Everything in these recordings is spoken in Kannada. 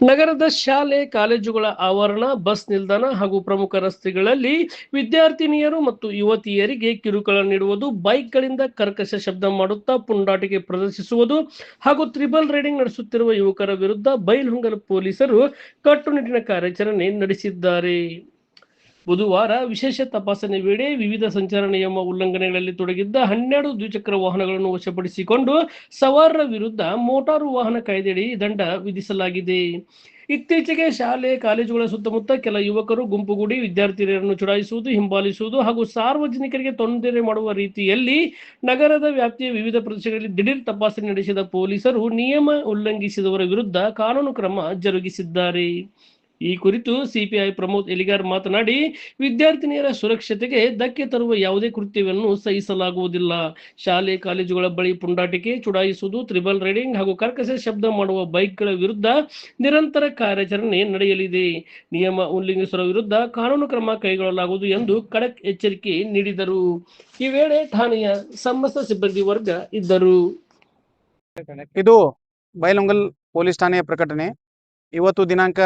ನಗರದ ಶಾಲೆ ಕಾಲೇಜುಗಳ ಆವರಣ, ಬಸ್ ನಿಲ್ದಾಣ ಹಾಗೂ ಪ್ರಮುಖ ರಸ್ತೆಗಳಲ್ಲಿ ವಿದ್ಯಾರ್ಥಿನಿಯರು ಮತ್ತು ಯುವತಿಯರಿಗೆ ಕಿರುಕುಳ ನೀಡುವುದು, ಬೈಕ್ಗಳಿಂದ ಕರ್ಕಶ ಶಬ್ದ ಮಾಡುತ್ತಾ ಪುಂಡಾಟಿಕೆ ಪ್ರದರ್ಶಿಸುವುದು ಹಾಗೂ ತ್ರಿಬಲ್ ರೈಡಿಂಗ್ ನಡೆಸುತ್ತಿರುವ ಯುವಕರ ವಿರುದ್ಧ ಬೈಲಹೊಂಗಲ ಪೊಲೀಸರು ಕಟ್ಟುನಿಟ್ಟಿನ ಕಾರ್ಯಾಚರಣೆ ನಡೆಸಿದ್ದಾರೆ. ಬುಧವಾರ ವಿಶೇಷ ತಪಾಸಣೆ ವೇಳೆ ವಿವಿಧ ಸಂಚಾರ ನಿಯಮ ಉಲ್ಲಂಘನೆಗಳಲ್ಲಿ ತೊಡಗಿದ್ದ 12 ದ್ವಿಚಕ್ರ ವಾಹನಗಳನ್ನು ವಶಪಡಿಸಿಕೊಂಡು ಸವಾರರ ವಿರುದ್ಧ ಮೋಟಾರು ವಾಹನ ಕಾಯ್ದೆಯಡಿ ದಂಡ ವಿಧಿಸಲಾಗಿದೆ. ಇತ್ತೀಚೆಗೆ ಶಾಲೆ ಕಾಲೇಜುಗಳ ಸುತ್ತಮುತ್ತ ಕೆಲ ಯುವಕರು ಗುಂಪುಗೂಡಿ ವಿದ್ಯಾರ್ಥಿನಿಯರನ್ನು ಚುಡಾಯಿಸುವುದು, ಹಿಂಬಾಲಿಸುವುದು ಹಾಗೂ ಸಾರ್ವಜನಿಕರಿಗೆ ತೊಂದರೆ ಮಾಡುವ ರೀತಿಯಲ್ಲಿ ನಗರದ ವ್ಯಾಪ್ತಿಯ ವಿವಿಧ ಪ್ರದೇಶಗಳಲ್ಲಿ ದಿಢೀರ್ ತಪಾಸಣೆ ನಡೆಸಿದ ಪೊಲೀಸರು ನಿಯಮ ಉಲ್ಲಂಘಿಸಿದವರ ವಿರುದ್ಧ ಕಾನೂನು ಕ್ರಮ ಜರುಗಿಸಿದ್ದಾರೆ. ಈ ಕುರಿತು ಸಿಪಿಐ ಪ್ರಮೋದ್ ಎಲಿಗಾರ್ ಮಾತನಾಡಿ, ವಿದ್ಯಾರ್ಥಿನಿಯರ ಸುರಕ್ಷತೆಗೆ ಧಕ್ಕೆ ತರುವ ಯಾವುದೇ ಕೃತ್ಯವನ್ನು ಸಹಿಸಲಾಗುವುದಿಲ್ಲ. ಶಾಲೆ ಕಾಲೇಜುಗಳ ಬಳಿ ಪುಂಡಾಟಿಕೆ, ಚುಡಾಯಿಸುವುದು, ತ್ರಿಬಲ್ ರೈಡಿಂಗ್ ಹಾಗೂ ಕರ್ಕಶ ಶಬ್ದ ಮಾಡುವ ಬೈಕ್ಗಳ ವಿರುದ್ಧ ನಿರಂತರ ಕಾರ್ಯಾಚರಣೆ ನಡೆಯಲಿದೆ. ನಿಯಮ ಉಲ್ಲಂಘಿಸುವ ವಿರುದ್ಧ ಕಾನೂನು ಕ್ರಮ ಕೈಗೊಳ್ಳಲಾಗುವುದು ಎಂದು ಖಡಕ್ ಎಚ್ಚರಿಕೆ ನೀಡಿದರು. ಈ ವೇಳೆ ಠಾಣೆಯ ಸಮಸ್ತ ಸಿಬ್ಬಂದಿ ವರ್ಗ ಇದ್ದರು. ಇದು ಬೈಲಹೊಂಗಲ್ ಪೊಲೀಸ್ ಠಾಣೆಯ ಪ್ರಕಟಣೆ. ಇವತ್ತು ದಿನಾಂಕ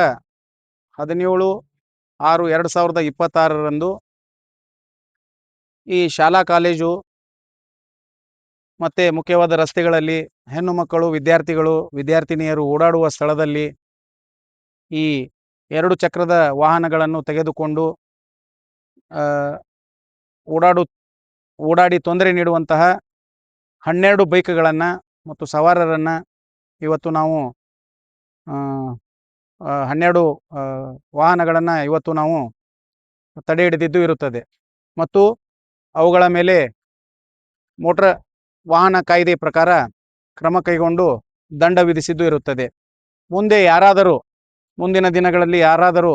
17/6/2026 ಈ ಶಾಲಾ ಕಾಲೇಜು ಮತ್ತು ಮುಖ್ಯವಾದ ರಸ್ತೆಗಳಲ್ಲಿ ಹೆಣ್ಣು ಮಕ್ಕಳು, ವಿದ್ಯಾರ್ಥಿಗಳು, ವಿದ್ಯಾರ್ಥಿನಿಯರು ಓಡಾಡುವ ಸ್ಥಳದಲ್ಲಿ ಈ 2 ಚಕ್ರದ ವಾಹನಗಳನ್ನು ತೆಗೆದುಕೊಂಡು ಓಡಾಡಿ ತೊಂದರೆ ನೀಡುವಂತಹ 12 ಬೈಕ್ಗಳನ್ನು ಮತ್ತು ಸವಾರರನ್ನು ಇವತ್ತು ನಾವು 12 ವಾಹನಗಳನ್ನು ಇವತ್ತು ನಾವು ತಡೆ ಹಿಡಿದಿದ್ದು ಇರುತ್ತದೆ ಮತ್ತು ಅವುಗಳ ಮೇಲೆ ಮೋಟಾರ್ ವಾಹನ ಕಾಯ್ದೆ ಪ್ರಕಾರ ಕ್ರಮ ಕೈಗೊಂಡು ದಂಡ ವಿಧಿಸಿದ್ದು ಇರುತ್ತದೆ. ಮುಂದಿನ ದಿನಗಳಲ್ಲಿ ಯಾರಾದರೂ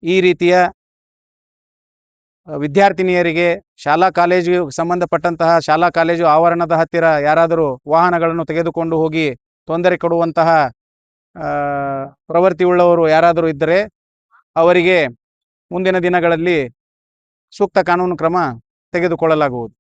ಈ ರೀತಿಯ ವಿದ್ಯಾರ್ಥಿನಿಯರಿಗೆ ಶಾಲಾ ಕಾಲೇಜು ಸಂಬಂಧಪಟ್ಟಂತಹ ಶಾಲಾ ಕಾಲೇಜು ಆವರಣದ ಹತ್ತಿರ ಯಾರಾದರೂ ವಾಹನಗಳನ್ನು ತೆಗೆದುಕೊಂಡು ಹೋಗಿ ತೊಂದರೆ ಕೊಡುವಂತಹ ಪ್ರವೃತ್ತಿ ಉಳ್ಳವರು ಯಾರಾದರೂ ಇದ್ದರೆ ಅವರಿಗೆ ಮುಂದಿನ ದಿನಗಳಲ್ಲಿ ಸೂಕ್ತ ಕಾನೂನು ಕ್ರಮ ತೆಗೆದುಕೊಳ್ಳಲಾಗುವುದು.